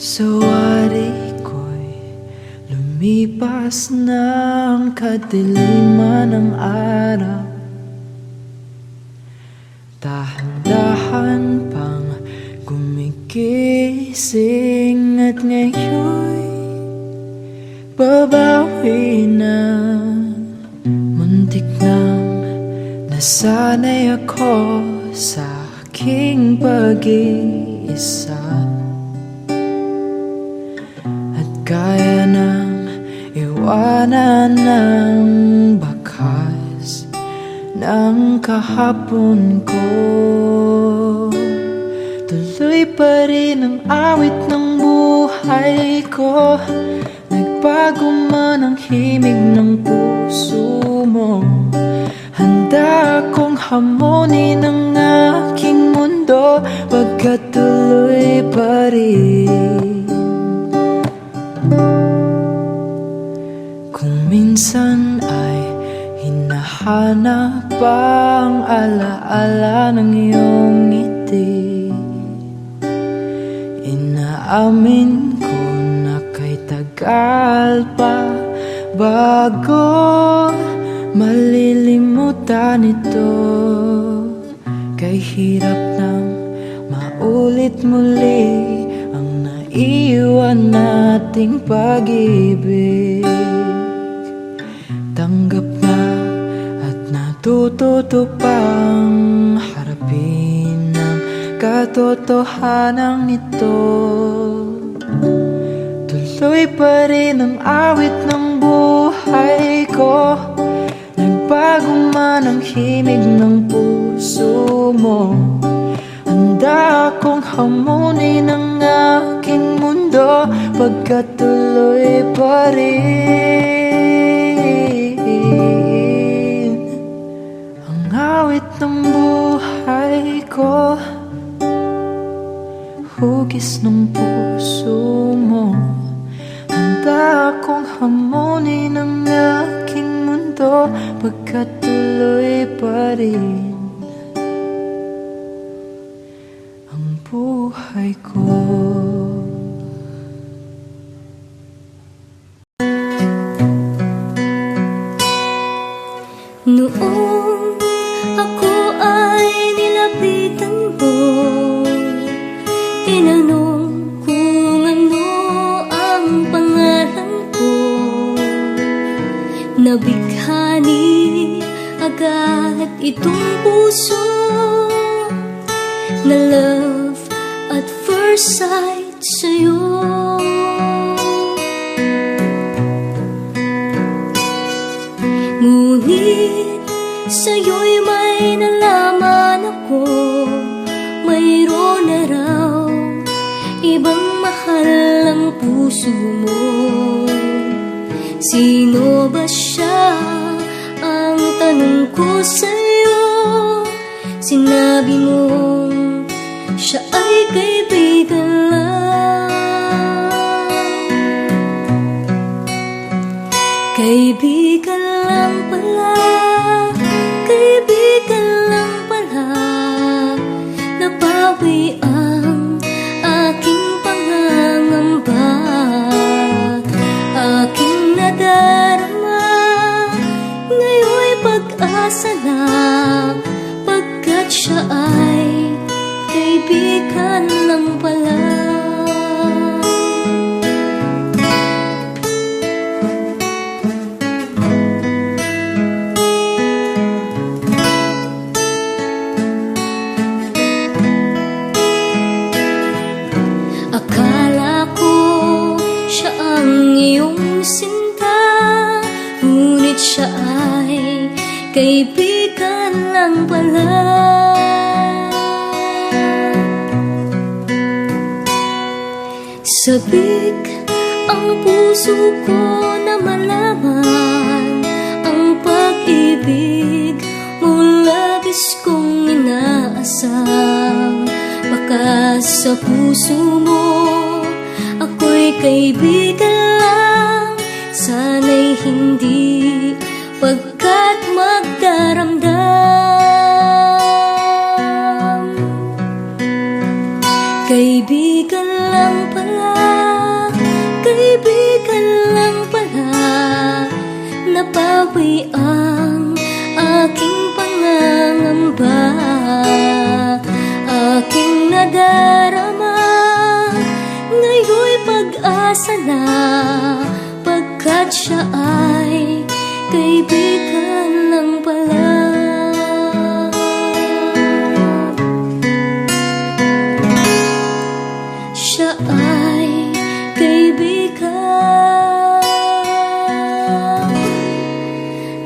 Sawari ko'y lumipas ng kadiliman ng araw. Dahan-dahan pang gumigising at ngayon'y babawi na. Muntik nang nasanay ako sa aking pag-iisa, at kaya nang iwanan ng bakas ng kahapon ko. Tuloy pa rin ang awit ng buhay ko, nagbago man ang himig ng puso mo. Handa akong hamunin ang aking mundo, pagkat tuloy pa rin. Kung minsan ay hinahanap ang alaala ng iyong ngiti, inaamin ko na kay tagal pa bago malilimutan ito. Kay hirap nang maulit muli ang naiwan nating pag-ibig. Tanggap na at natututo pang harapin ang katotohanan nito. Tuloy pa rin ang awit ng buhay ko, nagbago man ang himig ng puso mo. Handa akong hamunin ang aking mundo, pagkat tuloy pa rin ang awit ng buhay ko. Hugis ng puso mo, handa akong hamunin ang aking mundo, pagkat tuloy pa rin ang buhay ko. Noong ako ay nilapitan mo, tinanong kung ano ang pangalan ko. Nabighani agad itong puso na love at first sight sa'yo. Ngunit sa'yo'y may nalaman ako, mayroon na raw ibang mahal ang puso mo. Sino ba siya? Ang tanong ko sa'yo. Sinabi mo siya ay kaibigan lang. Kaibigan lang pala, kaibigan lang pala. Nabawi ang aking pangangamba, aking nadarama. Ngayon'y pag-asa na, pagkat siya ay kaibigan lang pala. Akala ko siya ang iyong sinta, ngunit siya ay kaibigan lang pala. Sabik ang puso ko na malaman ang pag-ibig mo, labis kong inaasam. Baka sa puso mo ako'y kaibigan lang, sana'y hindi, pagkat magdaramdam. kaibigan lang pala, kaibigan lang pala. Napawi ang aking pangangamba, aking nadarama, ngayon'y pag-asa na, pagkat siya ay kaibigan lang pala. Siya ay kaibigan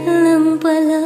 lang pala.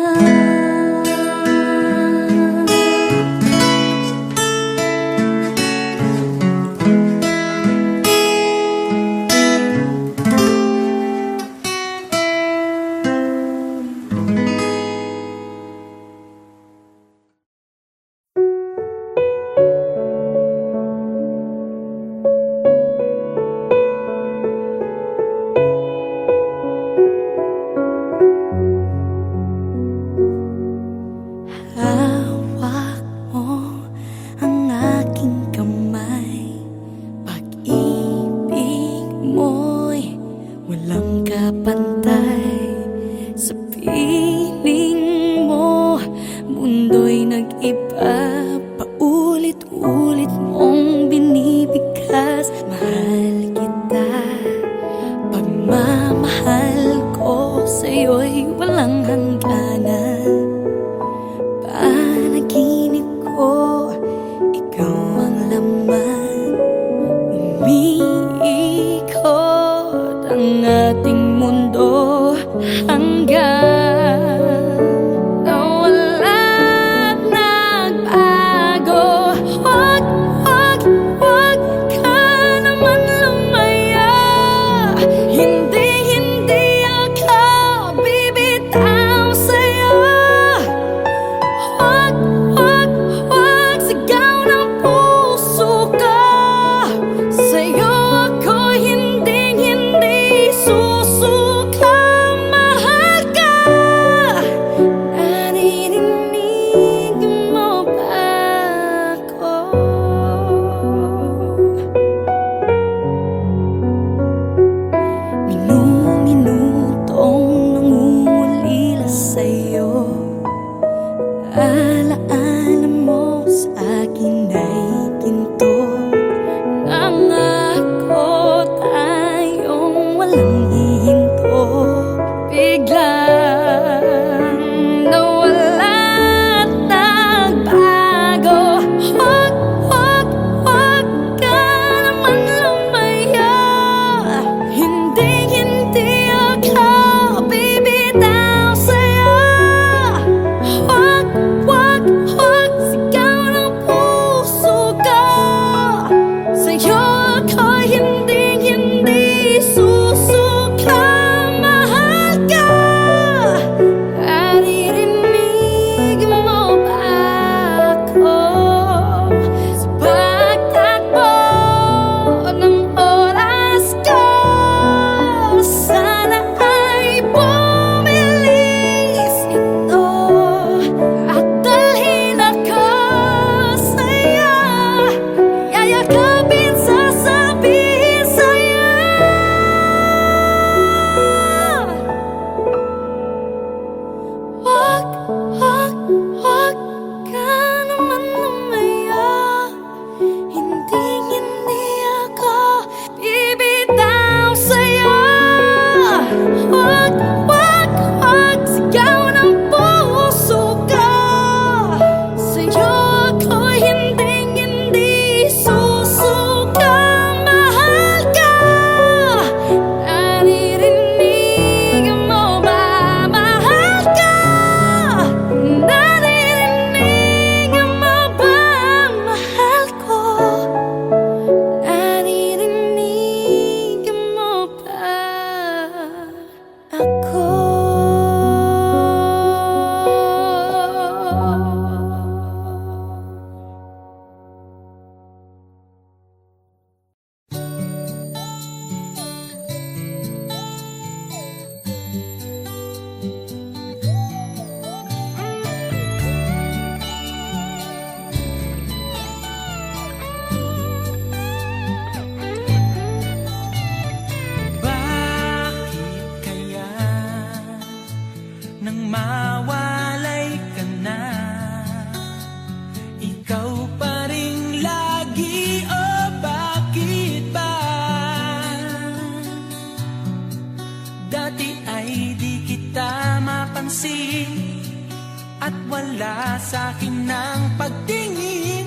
sa'kin ng pagtingin.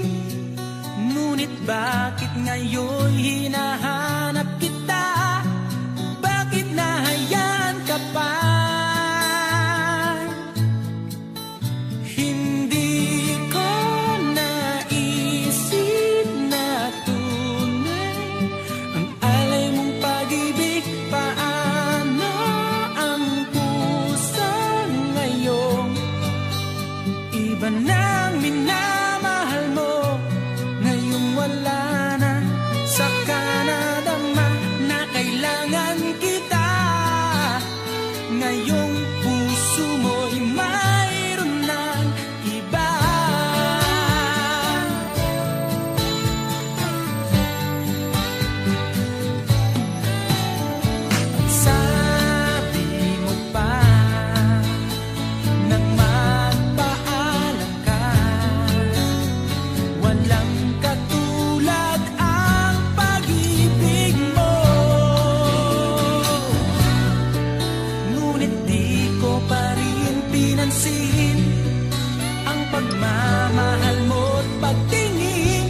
Ngunit bakit ngayon hinahanap kita? Bakit nahayaan ka pa? Hindi ko naisip na tunay ang alay mong pag-ibig. Paano ang puso ngayon? Iba nang minamahal mo, ngayong wala na. Saka nadama na kailangan kita. Ngayong puso mo'y mayroon ng iba. Sabi mo pa nang magpaalam ka, walang katulad ang pag-ibig mo. Ngunit di ko pa rin pinansin ang pagmamahal mo't pagtingin.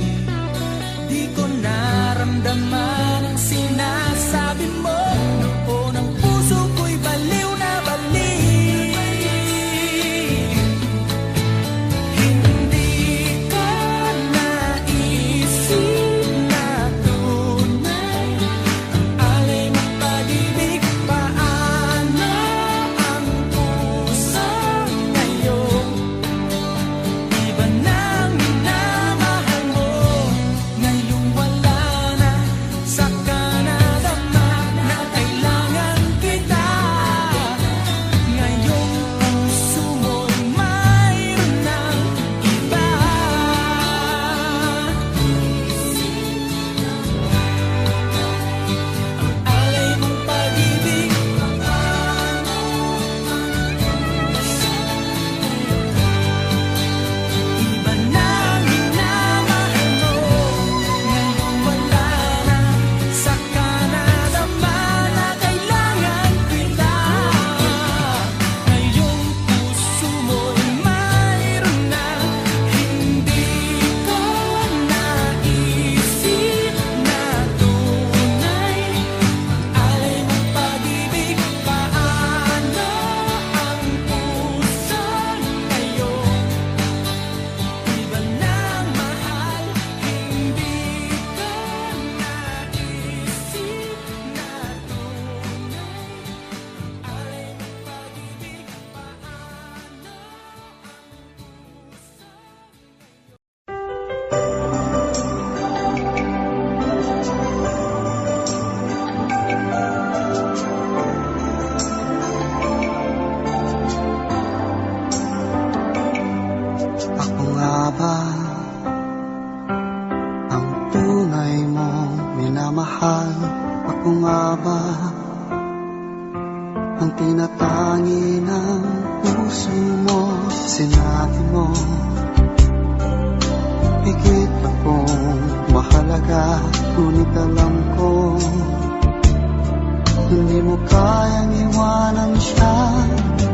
Di ko naramdaman ang sinasabi mo. Noon ang puso ko'y baliw na baliw. Hindi ko naisip na tunay ang alay mong pag-ibig. Paano ang puso ngayon? Iba nang minamahal mo, ngayong wala na. Saka nadama na kailangan kita. Ngayong puso mo'y mayroon ng iba. Ang alay mong pag-ibig. Iba nang minamahal mo, ngayong wala na. Saka nadama na kailangan kita. Ngayong puso mo'y mayroon na. Hindi ko naisip na tunay ang alay mong pag-ibig. Paano ang puso ngayon? Iba nang mahal, hindi ko naisip na tunay ang alay mong pag-ibig. Ako nga ba ang tunay mong minamahal? Ako nga ba ang tinatangi ng puso mo? Sinabi mo higit akong mahalaga, ngunit alam ko hindi mo kayang iwanan siya.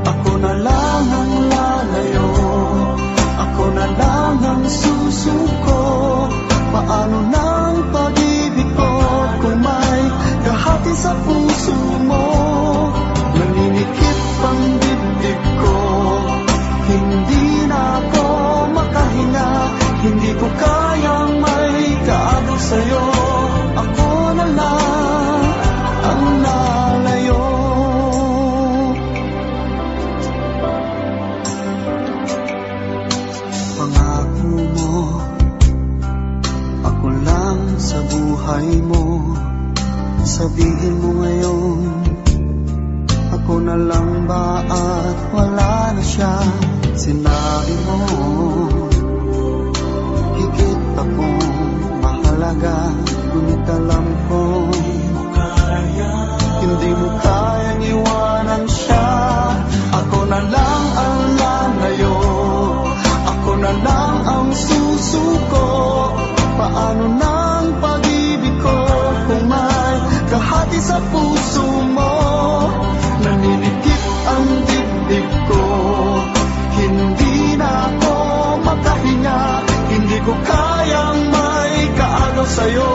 Ako na lang ang lalayo, ako na lang ang susuko. Paano nang pag-ibig ko kung may kahati sa puso mo? Naninikip ang dibdib ko, hindi na ako makahinga. Hindi ko kayang may kaagaw sa'yo. Ako na lang ang lalayo. Pangako mo, ako lang sa buhay mo. Sabihin mo ngayon, ako na lang ba at wala na siya? Sinabi mo higit akong mahalaga, ngunit alam ko hindi mo kayang iwanan siya. Ako na lang ang lalayo, ako na lang ang susuko. Paano nang pag-ibig ko kung may kahati sa puso mo? Naninikip ang dibdib ko, hindi na ako sa'yo,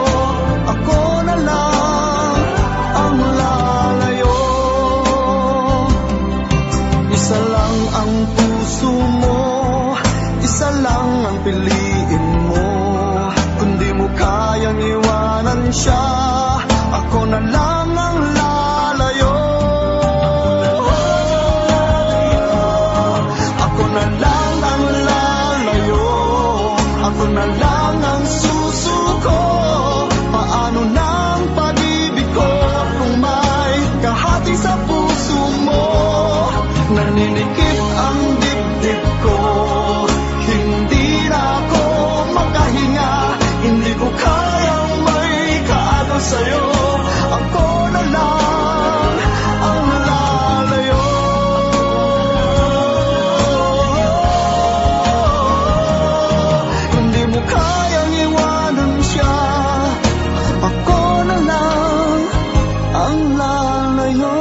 ako na lang ang lalayo. Isa lang ang puso mo, isa lang ang piliin mo. Kung di mo kayang iwanan siya, ako na lang ang lalayo. Ako na lang ang lalayo, ako na lang ang susuko. Paano na ang pag-ibig ko kung may kahati sa puso mo? Naninikip ang dibdib ko, hindi na ako makahinga. Hindi ko kayang may kaano sa'yo, ako na lang ang lalayo. Kung di mo kayang iwanan siya, ako na lang ang lalayo.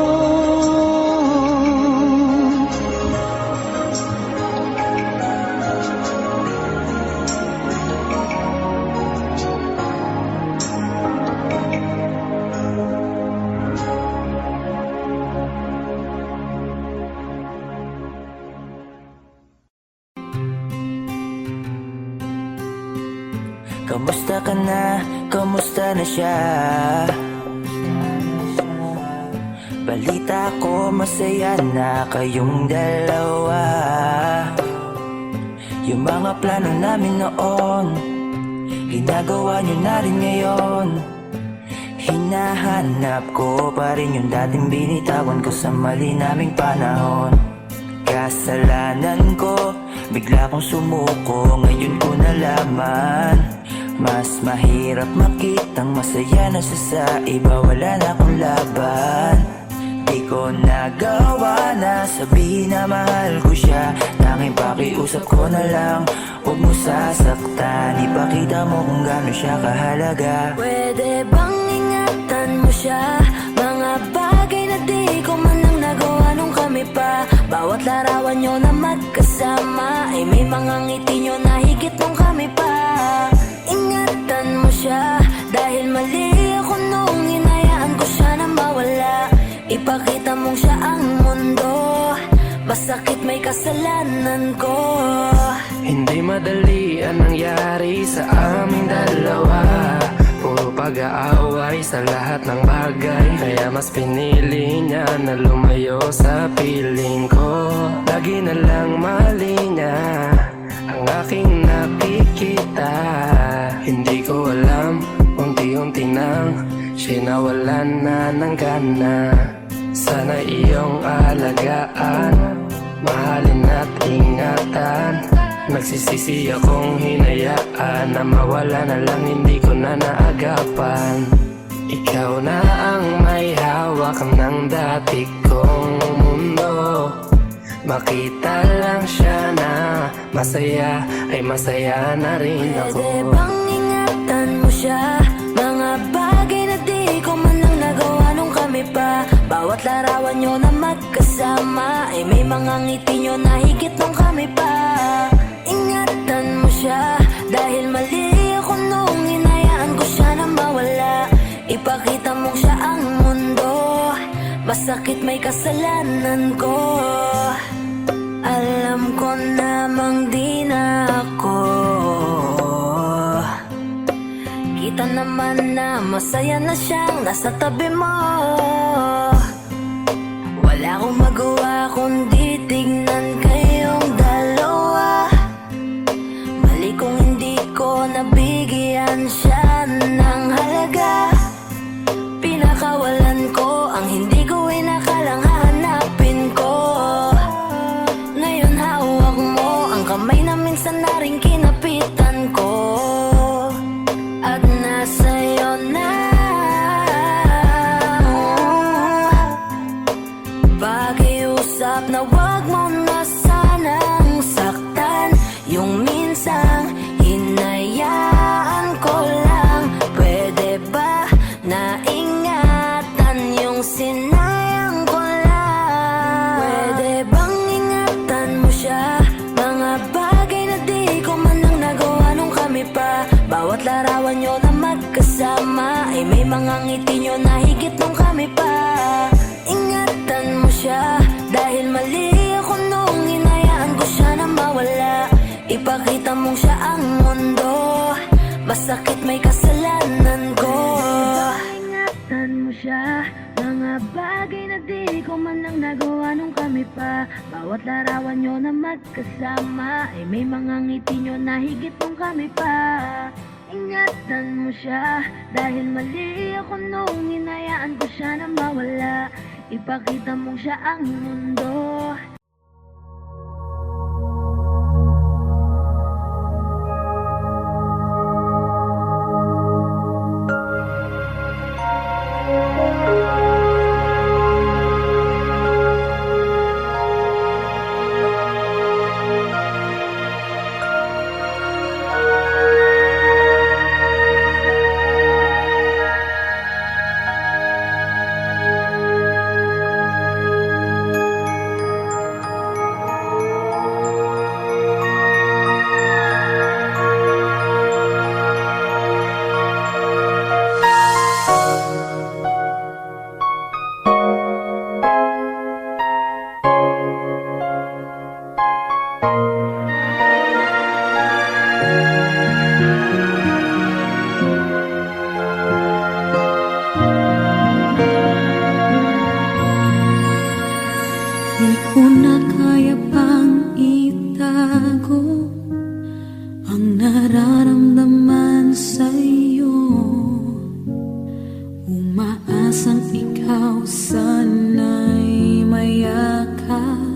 Kamusta ka na? Kamusta na siya? Balita ko masaya na kayong dalawa. Yung mga plano namin noon, ginagawa nyo na rin ngayon. Hinahanap ko pa rin yung dating binitawan ko sa mali naming panahon. Kasalanan ko, bigla kong sumuko, ngayon ko nalaman. Mas mahirap makitang masaya na siya sa iba, wala na akong laban. Di ko nagawa na sabihin na mahal ko siya, tanging pakiusap ko na lang, huwag mo sasaktan. Ipakita mo kung gaano siya kahalaga. Pwede bang ingatan mo siya? Mga bagay na di ko man lang nagawa nung kami pa. Bawat larawan nyo na magkasama ay may mga ngiti nyo na higit nung kami pa. Ingatan mo siya, dahil mali ako nung hinayaan ko siya na mawala. Ipakita mong siya ang mundo, masakit may kasalanan ko. Hindi madali ang nangyari sa aming dalawa. Puro pag-aaway sa lahat ng bagay, kaya mas pinili niya na lumayo sa piling ko. Lagi na lang mali niya ang aking nakikita. Hindi ko alam, unti-unti nang siya nawalan na ng gana. Sana iyong alagaan, mahalin at ingatan. Nagsisisi akong hinayaan na mawala na lang, hindi ko na naagapan. Ikaw na ang may hawak ng dati kong mundo. Makita lang siya na masaya, ay masaya na rin ako. Pwede bang ingatan mo siya? Mga bagay na di ko man lang nagawa nung kami pa. Bawat larawan nyo na magkasama ay may mga ngiti nyo na higit nung kami pa. Ingatan mo siya, dahil mali ako nung hinayaan ko siya na mawala. Ipakita mong siya ang mundo, masakit may kasalanan ko. Alam ko namang di na ako. Kita naman na masaya na siyang nasa tabi mo. Wala akong magawa kundi tignan kayong dalawa. Mali kung hindi ko nabigyan siya ng halaga. Pinakawalan ko ang hindi ko inakalang hahanapin ko. Ngayon hawak mo ang kamay na minsan na rin kinapitan ko. At nasa'yo na. Pakiusap na wag mo na sanang saktan. Yung minsang hinayaan ko lang. Pwede magkasama ay may mga ngiti nyo na higit nung kami pa. Ingatan mo siya dahil mali ako nung hinayaan ko siya na mawala. Ipakita mong siya ang mundo, masakit may kasalanan ko. Ingatan mo siya, mga bagay na di ko man lang nagawa nung kami pa. Bawat larawan nyo na magkasama ay may mga ngiti nyo na higit nung kami pa. Ingatan mo siya dahil mali ako nung hinayaan ko siya na mawala. Ipakita mong siya ang mundo. Di ko na kaya pang itago ang nararamdaman sa'yo. Umaasang ikaw sana'y mayakap.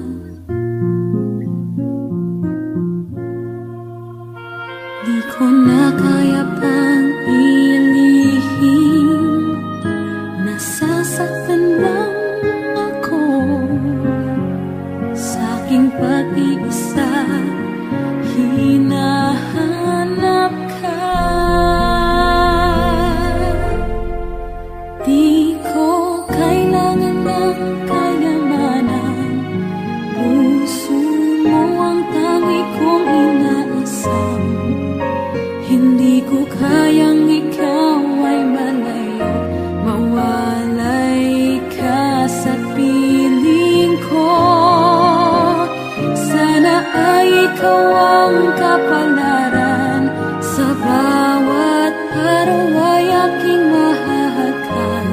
Di ko na kaya pang ilihim, nasasaktan lang ako sa aking pag-iisa. Hinahanap ka, di ko kailangan ng kayamanan. Puso mo ang tangi kong inaasam. Hindi ko kayang ikaw ay malayo, mawalay ka sa piling ko. Sana ay ikaw ang kapalaran, sa bawat araw ay aking mahahagan.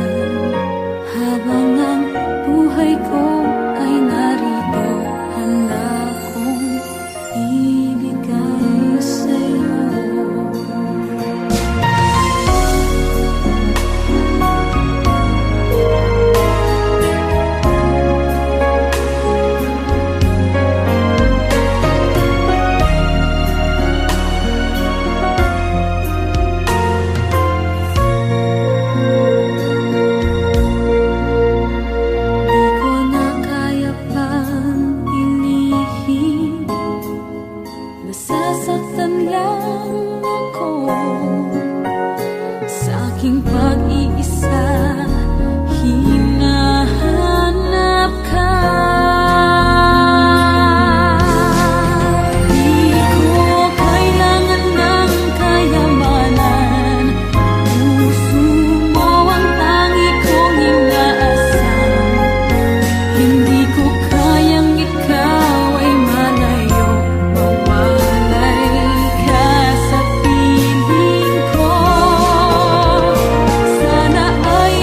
Habang ang buhay ko ay narito, handa kong ibigay sa'yo. Di ko na kaya pang ilihim, nasasaktan lang ako sa aking pag-iisa. Hinahanap ka, di ko kailangan ng kayamanan. Puso mo ang tangi kong inaasam. Hindi ko kayang ikaw ay malayo, mawalay ka sa piling ko. Sana ay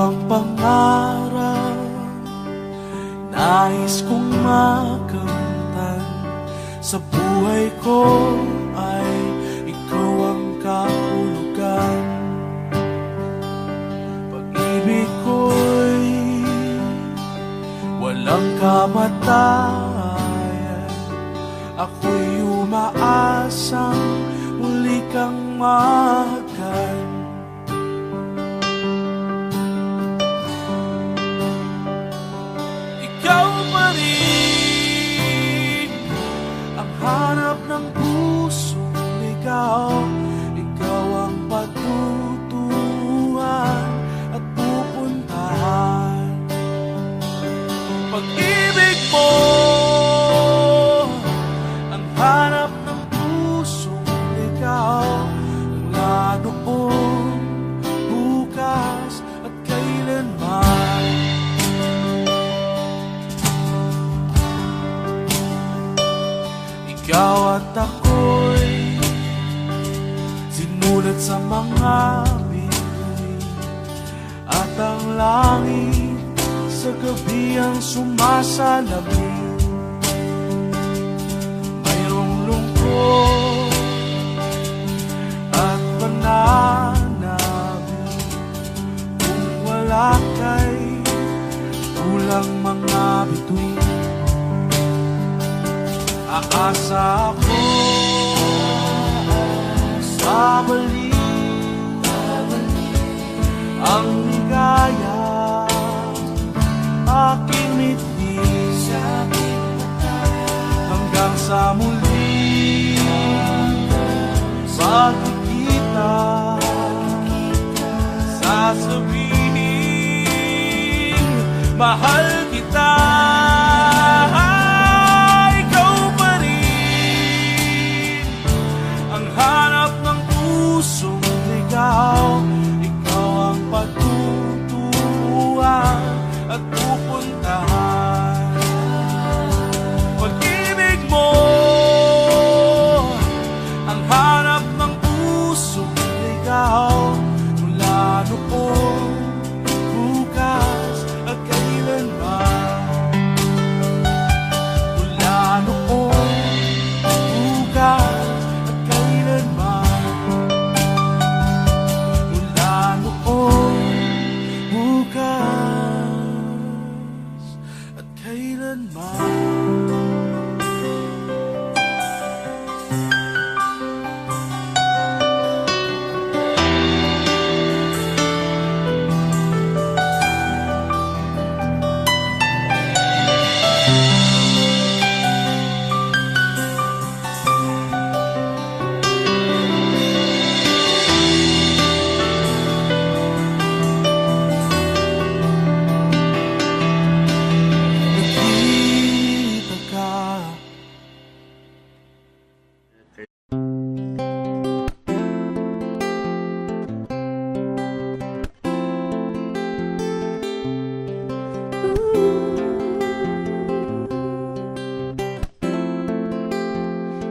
ang pangarap nais kong makamtan sa buhay ko, ay ikaw ang kahulugan. Pag-ibig ko'y walang kamatayan, ako'y umaasang muli kang mahagkan. Ikaw pa rin ang hanap ng pusong ligaw. Ikaw ang patutuhan at pupuntahan. Pag-ibig mo ang hanap ng pusong ligaw. Mula noon, bukas at kailanman. Ikaw at ako'y sinulat sa mga bituin, at ang langit sa gabi ang sumasalamin. Mayroong lungkot at pananabik, kung wala kay kulang mga bituin. Aasa ako sa balik ang ligaya, aking mitin hanggang sa muli pagkikita. Sasabihin mahal kita. Hanap ng pusong ligaw, ikaw ang patutuhan at pupuntahan. Pag-ibig mo ang hanap ng pusong ligaw. Mula noon, bukas at kailanman. Mula noon, bukas at kailanman.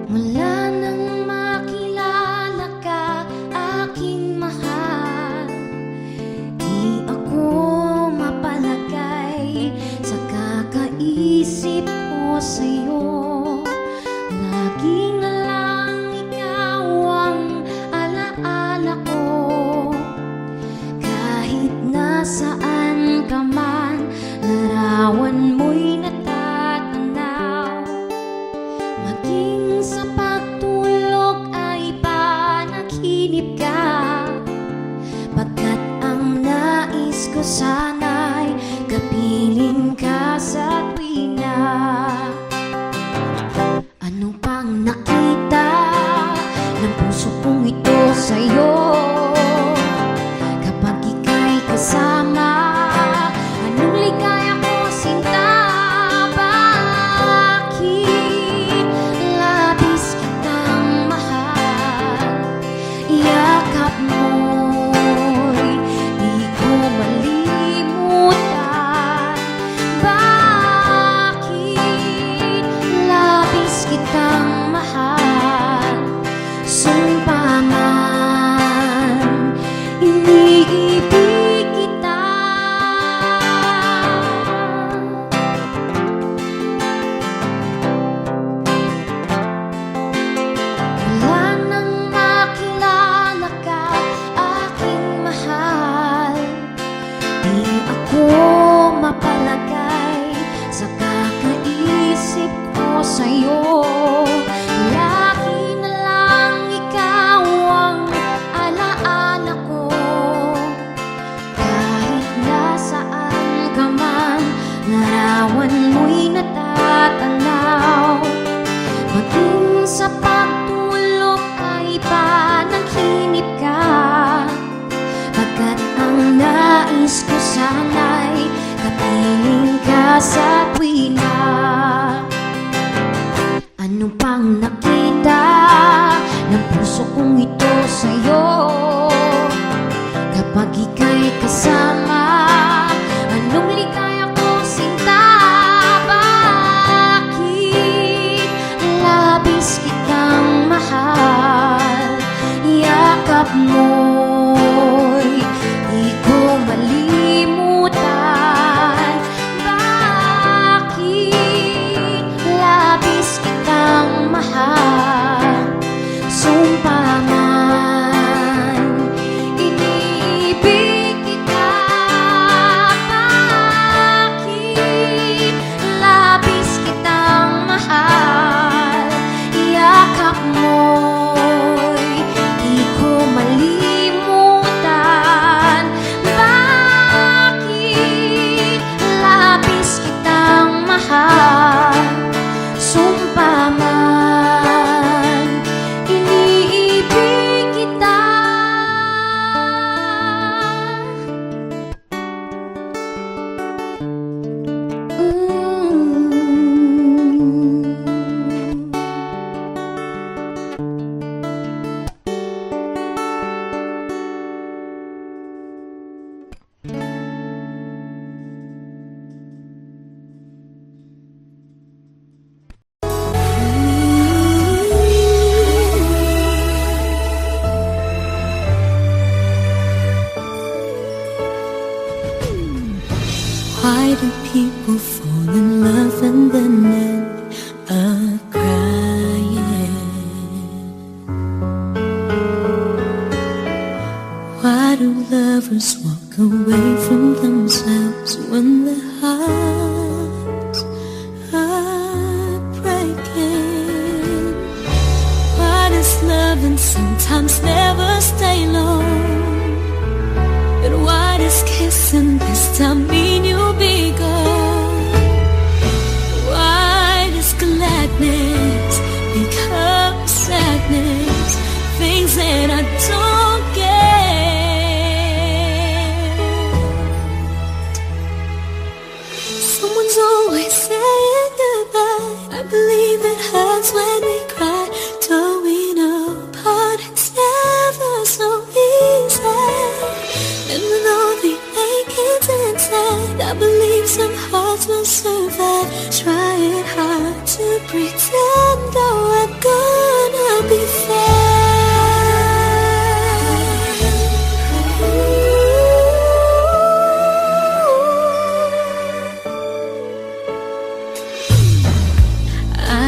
Mula nang makilala ka, aking mahal, di ako mapalagay sa kakaisip ko sa'yo. Lagi na lang ikaw ang alaala ko, kahit nasaan ka man, larawan mo'y natatanaw. Maging sa pagtulog ay panaginip ka, pagkat ang nais ko sana'y kapiling ka sa tuwina. Ano pang nakita ng puso kong ito sa'yo, kapag ika'y kasama? Anong ligaya ko, sinta? Bakit labis kitang mahal? Yakap mo'y di ko malimutan. Bakit gusto sana'y kapiling ka sa tuwina. Ano pang nakita ng puso kong ito sa'yo? Kapag ika'y kasama, anong ligaya ko sinta? Bakit labis kitang mahal? Yakap mo'y di ko malimutan. Bakit labis kitang mahal? Sumpa man, iniibig kita. Bakit labis kitang mahal? Yakap mo'y di ko malimutan. Bakit labis kitang mahal? Sumpa man, iniibig kita. Why do people fall in love and then end up crying? Why do lovers walk away from themselves when their hearts are breaking? Why does loving sometimes never stay long? But why does kissing this time mean you'll be gone? Why does gladness become sadness? Things that I don't get. Someone's always saying goodbye. I believe it hurts when we cry. Towing apart, it's never so easy. And with all the achings inside, I believe some hearts will survive. Trying hard to pretend, oh, I'm gonna be fine.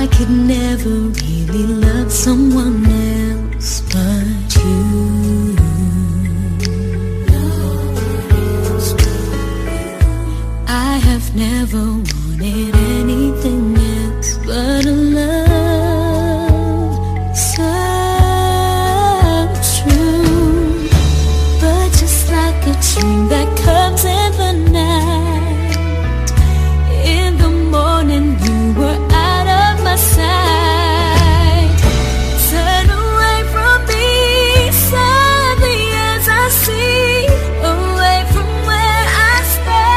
I could never really love someone else but you. I have never wanted anything else but a love so true. But just like a dream that comes in the night, in the morning you were out of my sight. Turn away from me sadly as I see, away from where I stand.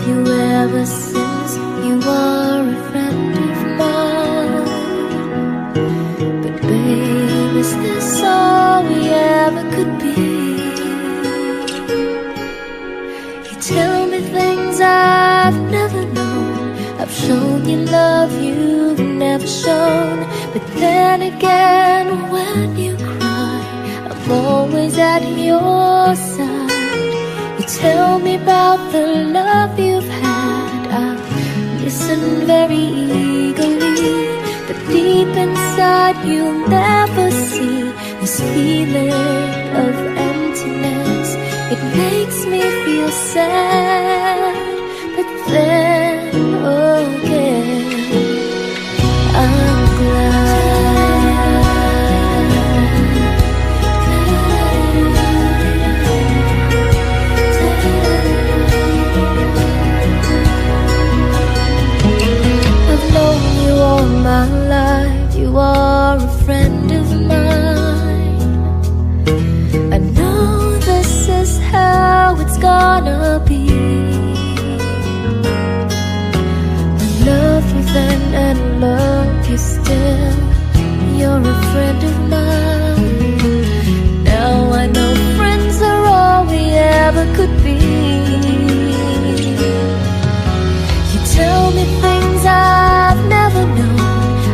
you ever since you are a friend of mine. But babe, is this all we ever could be? You tell me things I've never known. I've shown you love you've never shown. But then again, when you cry, I'm always at your side. You tell me about the love you've had. I listen very eagerly, but deep inside you'll never see this feeling of emptiness. It makes me feel sad, but then again I'm I've known you all my life. You are a friend of mine. I know this is how it's gonna be. I love you then and love you still. You're a friend of mine. Now I know friends are all we ever could be. You tell me things I've never known.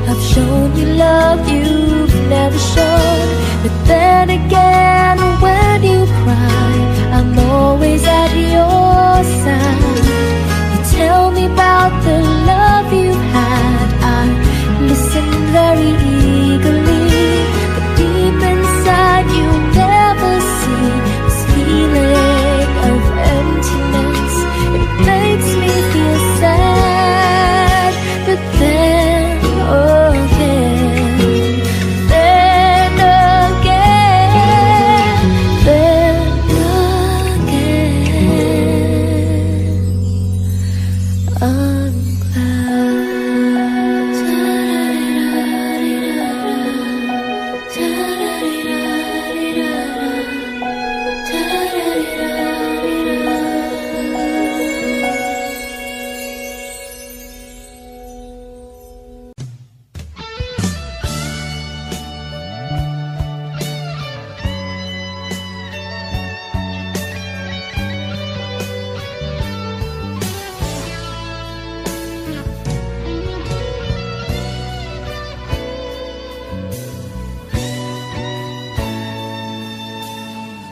I've shown you love you've never shown. But then again, when you cry, I'm always at your side. You tell me about the love you've had. I listen very eagerly, but deep inside you never see this feeling of emptiness. It makes me feel sad, but then again, then again, then again, I'm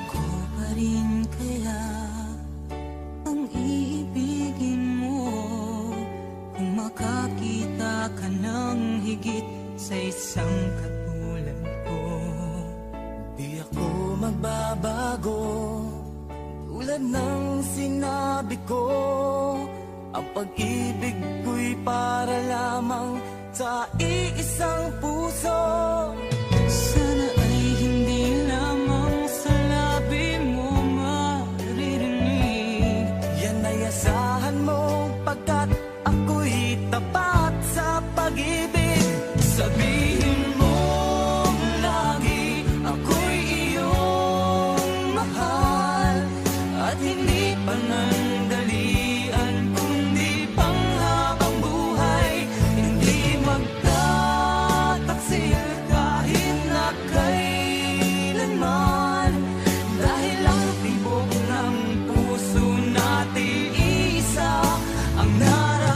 Ko pa rin kaya ang iibigin mo kung makakita ka ng higit sa isang katulad ko? Di ako magbabago, tulad ng sinabi ko. Ang pag-ibig ko'y para lamang sa iisang puso. Sana ay hindi lamang sa labi mo maririnig. Yan ay asahan mo, pagkat ako'y tapat sa pag-ibig. Sabihin mo lagi, ako'y iyong mahal. At hindi panandalian, kundi panghabang buhay. Hindi magtataksil kahit na kailanman. Dahil ang tibok ng puso natin isa ang nararamdaman.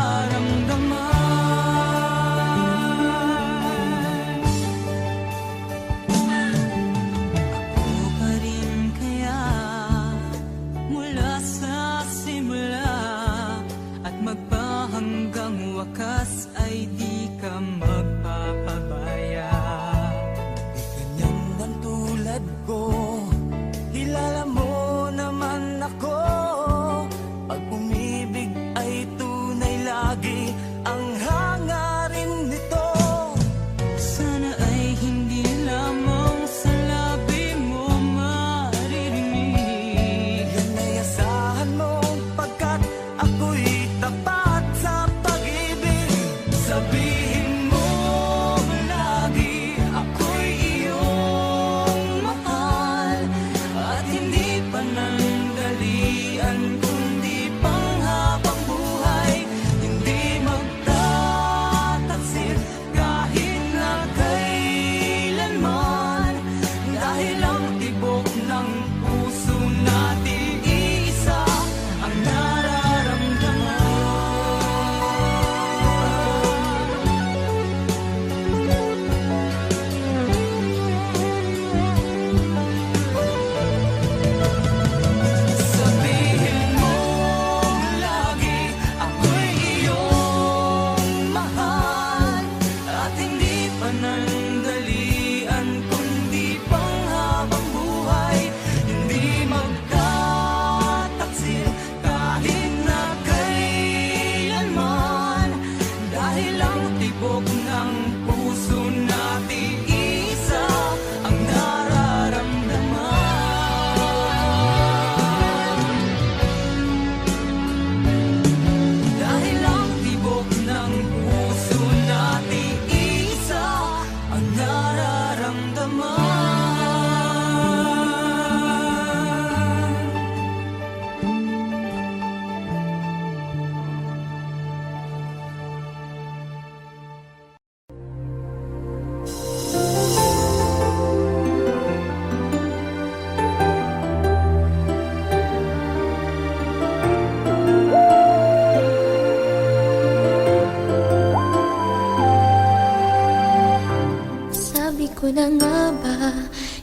na nga ba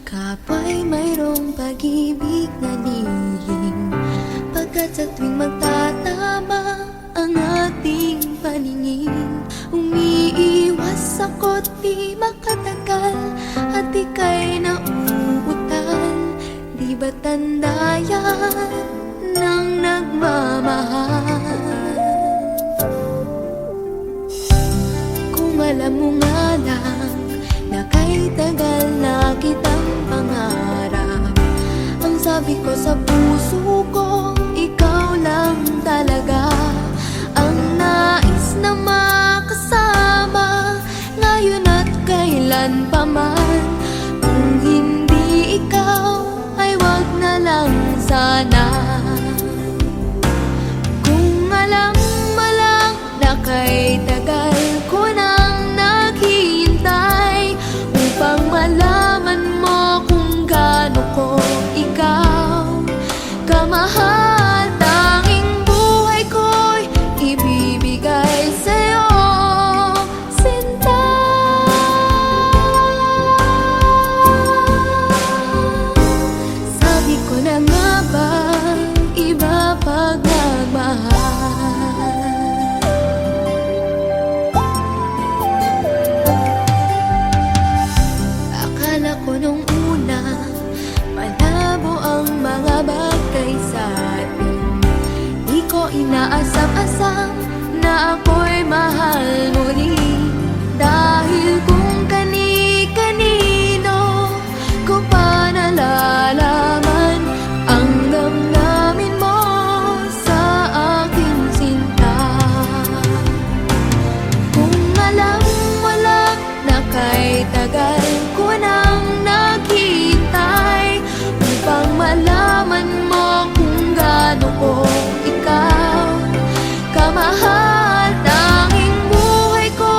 kapwa'y mayroong pag-ibig na lihim? Pagkat sa tuwing magtatama ang ating paningin, umiiwas ako't di makatagal at ika'y nauutal. Di ba tanda yan ng nagmamahal? Kung alam mo nga lang na kay tagal na kitang pangarap, ang sabi ko sa puso ko, ikaw lang talaga ang nais na makasama ngayon at kailan pa man. Kung hindi ikaw ay wag na lang sana. Kung alam mo lang na kay tagal ko nang naghihintay upang malaman mo kung gaano ko ikaw kamahal, tanging buhay ko'y ibibigay sa'yo, sinta. Sabi ko na nga ba, iba pag nagmahal. Akala ko nung una malabo ang mga bagay sa atin. Di ko inaasam-asam na ako'y mahal muli. Dahil kung kani-kanino ko pa nalalaman ang damdamin mo sa aking sinta. Kung alam mo lang na kay tagal ko nang naghihintay upang malaman mo kung gaano ko ikaw kamahal, tanging buhay ko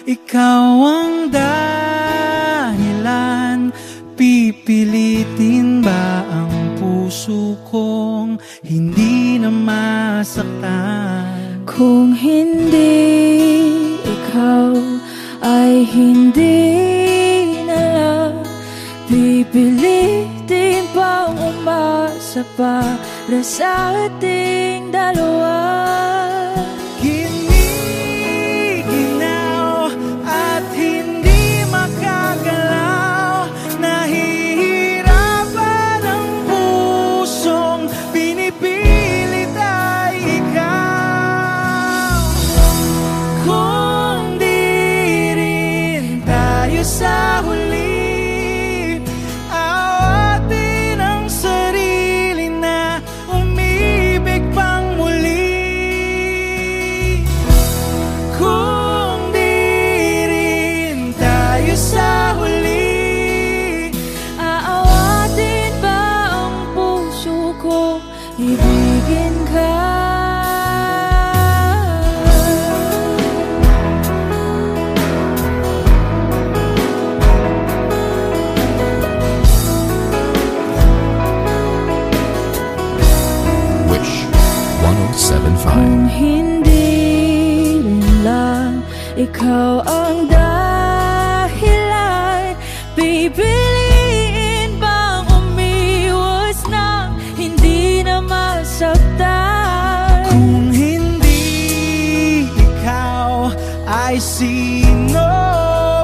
ikaw ang dahilan. Pipilitin ba ang puso kong hindi na masaktan? Kung hindi ikaw ay hindi na lang, pipilitin pang umasa para sa ating dalawa. Giniginaw at hindi makagalaw, nahihirapan ang pusong pinipilit ay ikaw. Kung di rin tayo sa huli, awatin ang sarili na umibig pang muli. Kung di rin tayo sa huli, Aawatin ba ang puso ko, ibigin ka? Wish 1075. Kung hindi rin lang ikaw ang dahilan, pipiliin bang umiwas nang hindi na masaktan? kung hindi ikaw, ay sino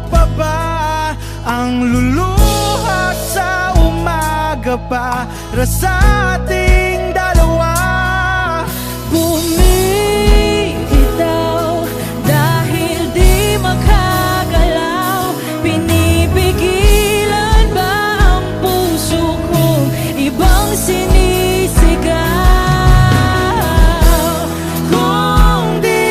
pa ba ang luluha sa umaga para sa ating dalawa? Bumibitaw dahil di makagalaw, pinipigilan ba ang puso kong ibang sinisigaw? Kung di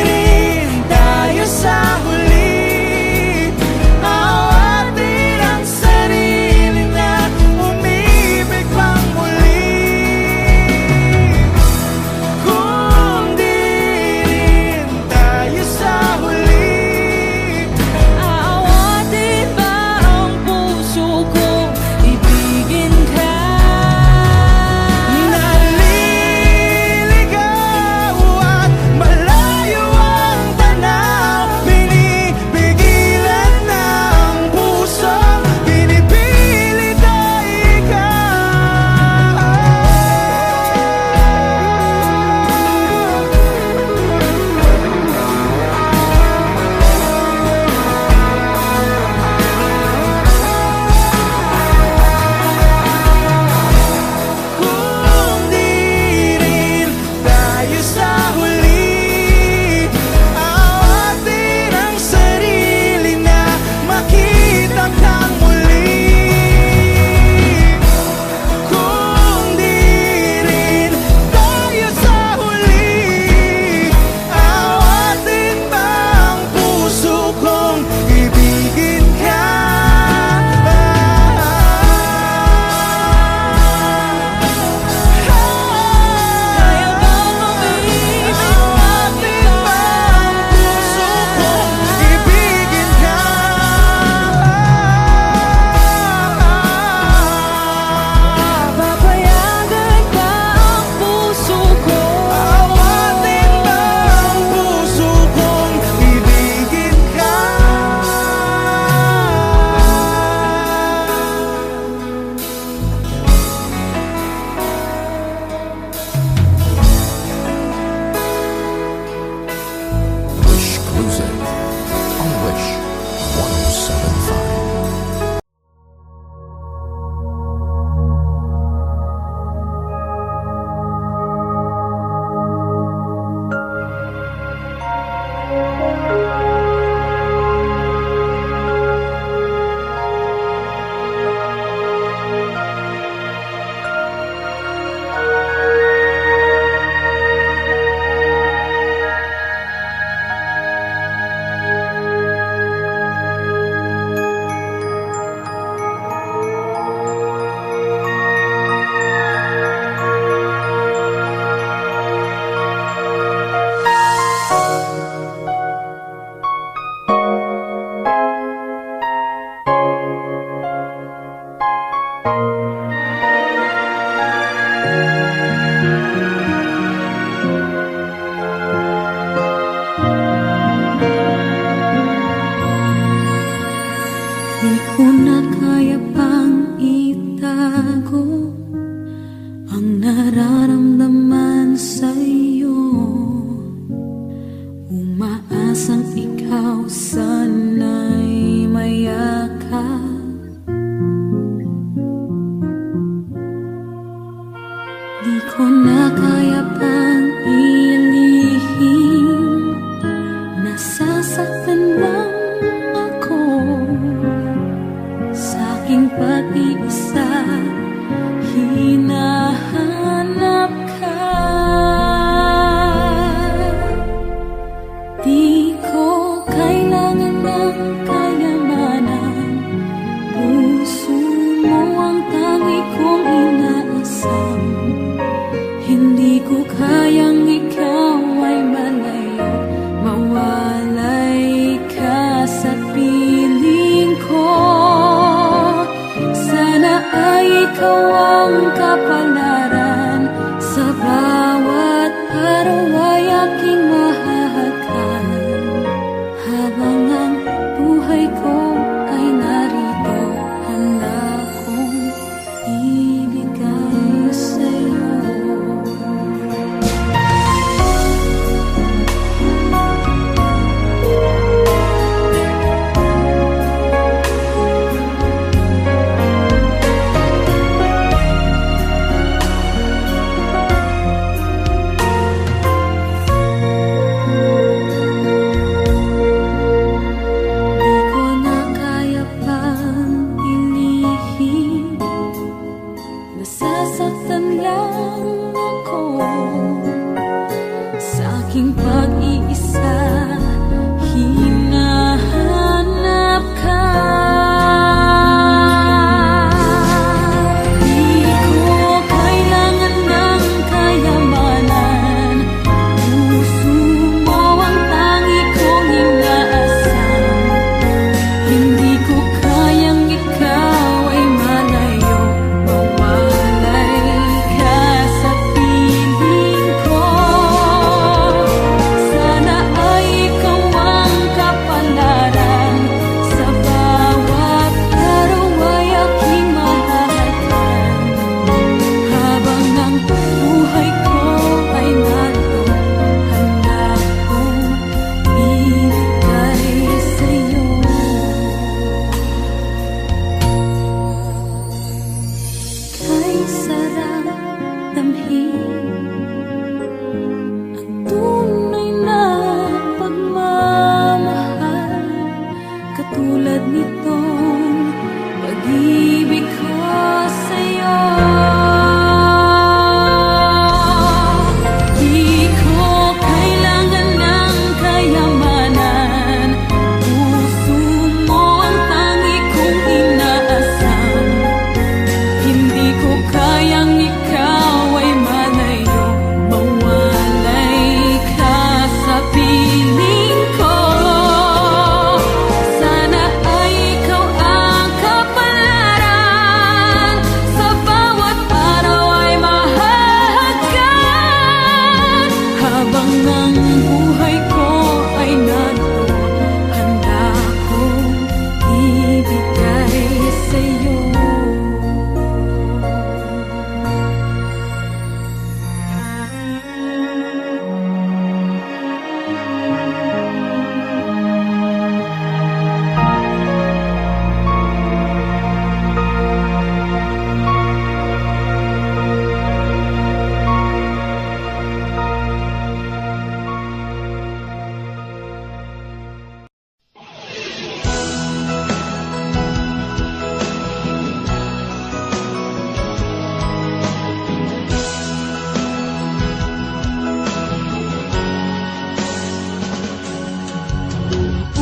rin tayo sa huli, awatin ang sarili na umibig pang muli. kaya pang itago ang nararamdaman sa'yo. Umaasang ikaw sana'y mayakap. Di ko na kaya pang ilihim, nasasaktan lang ako sa aking pag-iisa. Hinahanap ka. Di ko kailangan ng kayamanan, puso mo ang tangi kong inaasam. Hindi ko kayang ikaw ay malayo, mawalay ka sa piling ko. Sana ay ikaw ang kapalaran, sa bawat araw ay aking mahahagan. Habang ang buhay ko ay narito, handa kong ibigay sa'yo. Nasasaktan lang ako sa aking pag-iisa. Hinahanap ka. Di ko kailangan ng kayamanan, puso mo ang tangi kong inaasam. Hindi ko kayang ikaw ay malayo, mawalay ka sa piling ko. Sana ay ikaw ang kapalaran, sa bawat araw ay aking mahahagan. Habang ang buhay ko ay narito, handa kong ibigay sa'yo. Kay sarap damhin ang tunay na pagmamahal, katulad nitong pag-ibig ko sa'yo. Di ko kailangan ng kayamanan, puso mo ang tangi kong inaasam. Hindi ko kayang ikaw ay malayo, mawalay ka sa piling ko. Sana ay ikaw ang kapalaran, sa bawat araw ay mahahagan. Habang ang buhay ko ay narito, handa kong ibigay sa'yo.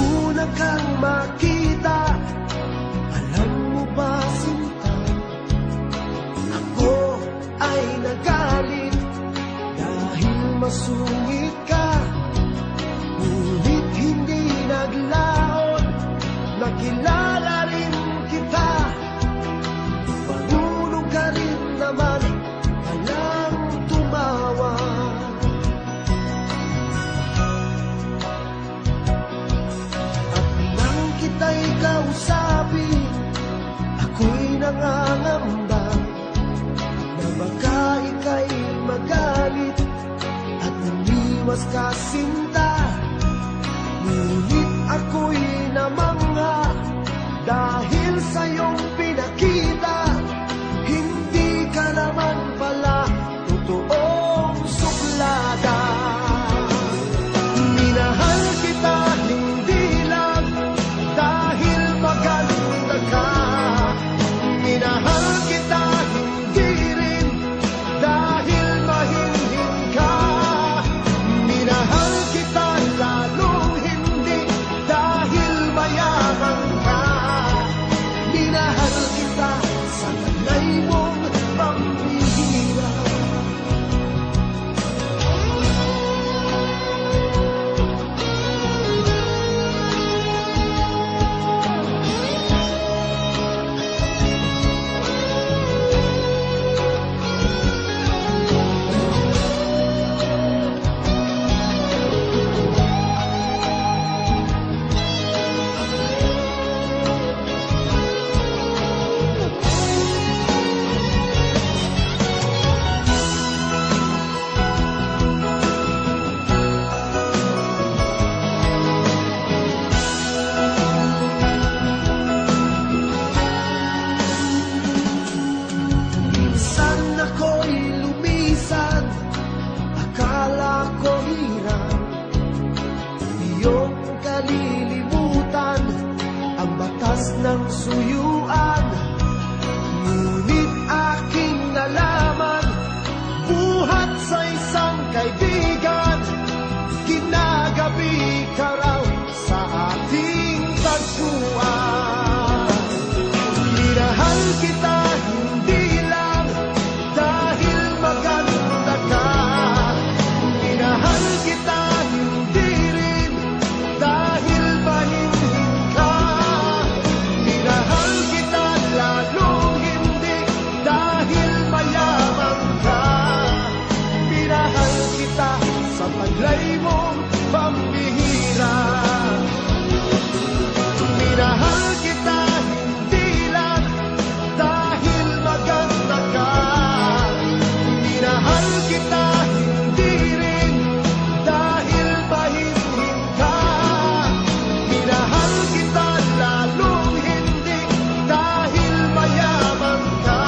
Una kang makita, alam mo ba sinta, ako ay nagalit dahil masungit ka. Ngunit hindi naglaon, nakilala rin kita. Marunong ka rin naman, walang tumawa. At nang kita'y kausapin, ako oras kasinta, ngunit ako'y namangha dahil sa iyong pinakita. Hindi ka naman pala totoong suplada. Minahal kita hindi lang dahil maganda ka. Minahal kita hindi rin dahil mahinhin ka. Minahal kita lalong hindi dahil mayaman ka. Minahal kita sa taglay mong pambihira. Minsan ako'y lumisan, akala ko hirap iyong kalilimutan ang batas ng suyuan. Ngunit aking nalaman, buhat sa isang kaibigan, kinagabi ka raw sa ating tagpuan. Minahal kita hindi lang dahil maganda ka. Minahal kita hindi rin dahil mahinhin ka. Minahal kita lalong hindi dahil mayaman ka. Minahal kita sa taglay mong pambihira. Minahal kita hindi lang dahil maganda ka. Minahal kita hindi rin dahil mahinhin ka. Minahal kita lalong hindi dahil mayaman ka.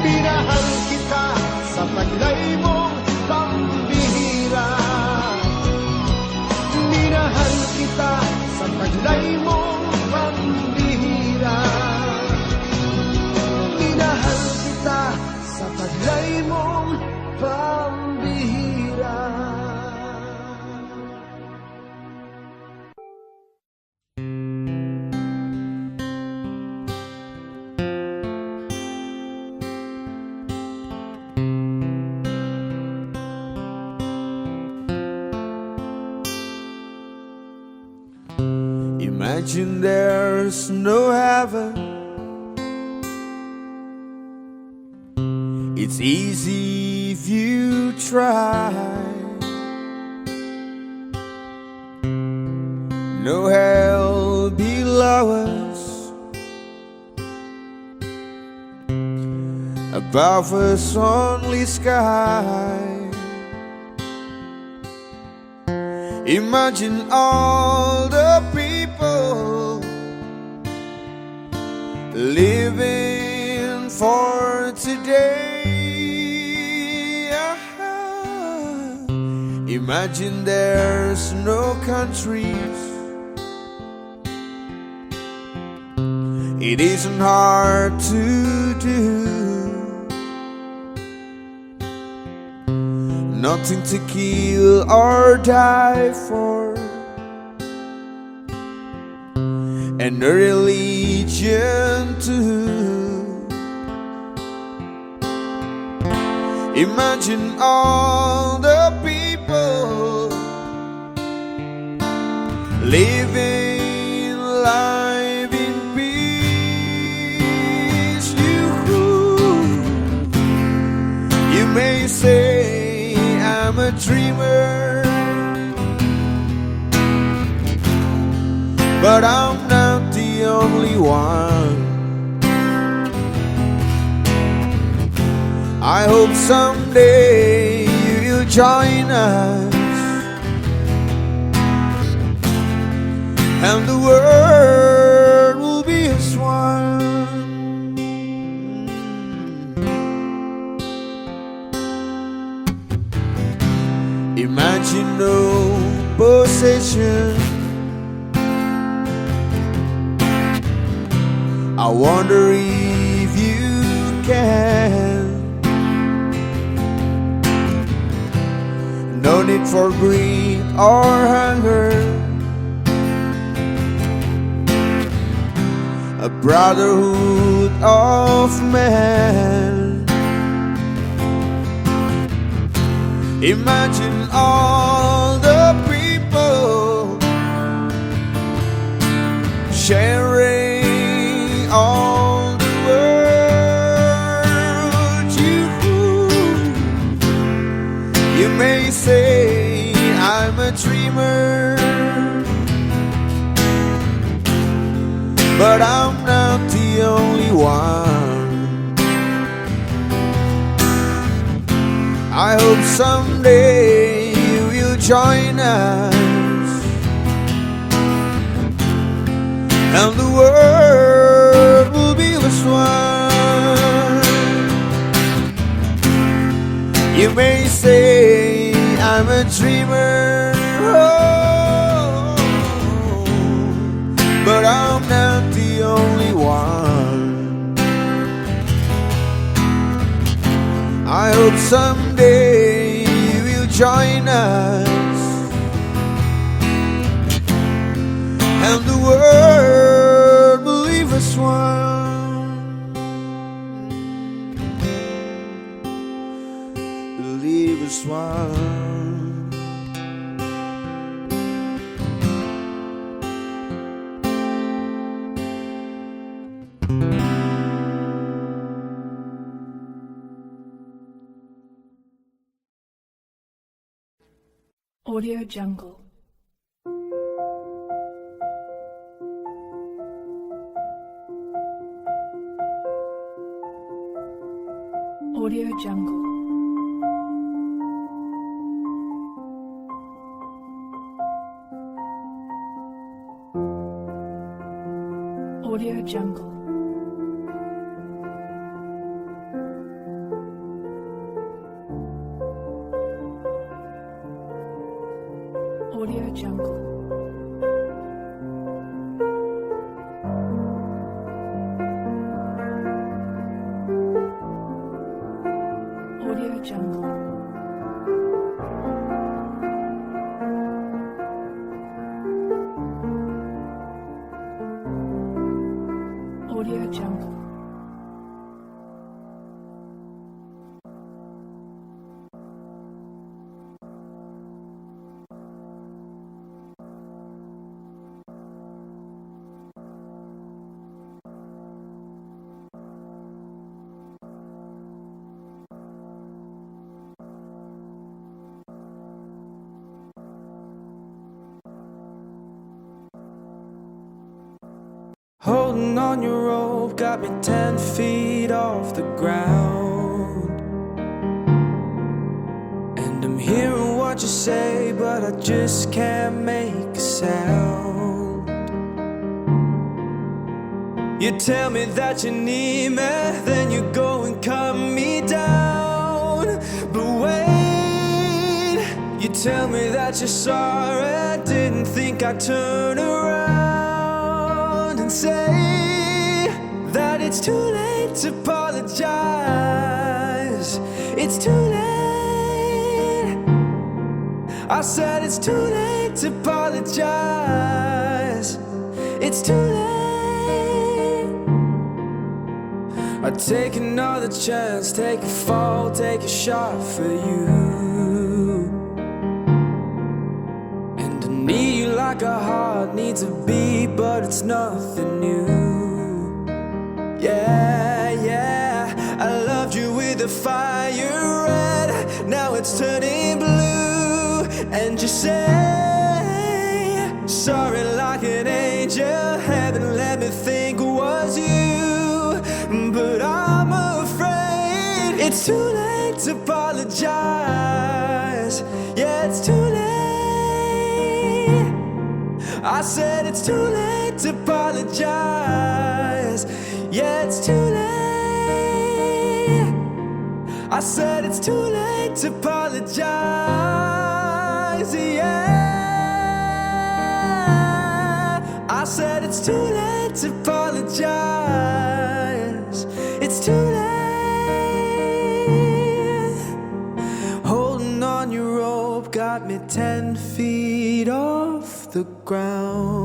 Minahal kita sa taglay mong pambihira. Minahal kita sa taglay mong pambihira. Minahal kita sa taglay mong pambihira. Imagine there's no heaven. It's easy if you try. No hell below us, above us only sky. Imagine all the people living for today. Imagine there's no countries. It isn't hard to do. Nothing to kill or die for, and a religion too. Imagine all the people living life in peace. You may say I'm a dreamer, but I'm not the only one. I hope someday you'll join us and the world will be as one. Imagine no possession. I wonder if you can. No need for greed or hunger. A brotherhood of man. Imagine all the people sharing all the world. You may say I'm a dreamer, but I'm not the only one. I hope someday you will join us, and the world will be as one. You may say I'm a dreamer, oh, but I'm not the only one. I hope someday you will join us, and the world will leave us one. Leave us one. Audio Jungle. Audio Jungle. Audio Jungle. Audio Jungle. Audio Jungle. Audio Jungle. Holding on your rope got me 10 feet off the ground, and I'm hearing what you say, but I just can't make a sound. You tell me that you need me, then you go and cut me down. But wait, you tell me that you're sorry, didn't think I'd turn around and say that it's too late to apologize. It's too late. I said it's too late to apologize. It's too late. I'd take another chance, take a fall, take a shot for you. And I need you like a heart needs a beat, but it's nothing new. Yeah, yeah, I loved you with a fire red, now it's turning blue. And you say sorry like an angel, heaven let me think it was you. But I'm afraid it's too late to apologize. Yeah, it's too late. I said it's too late to apologize. Yeah, it's too late. I said it's too late to apologize. Yeah, I said it's too late to apologize. It's too late. Holding on your rope got me 10 feet off the ground.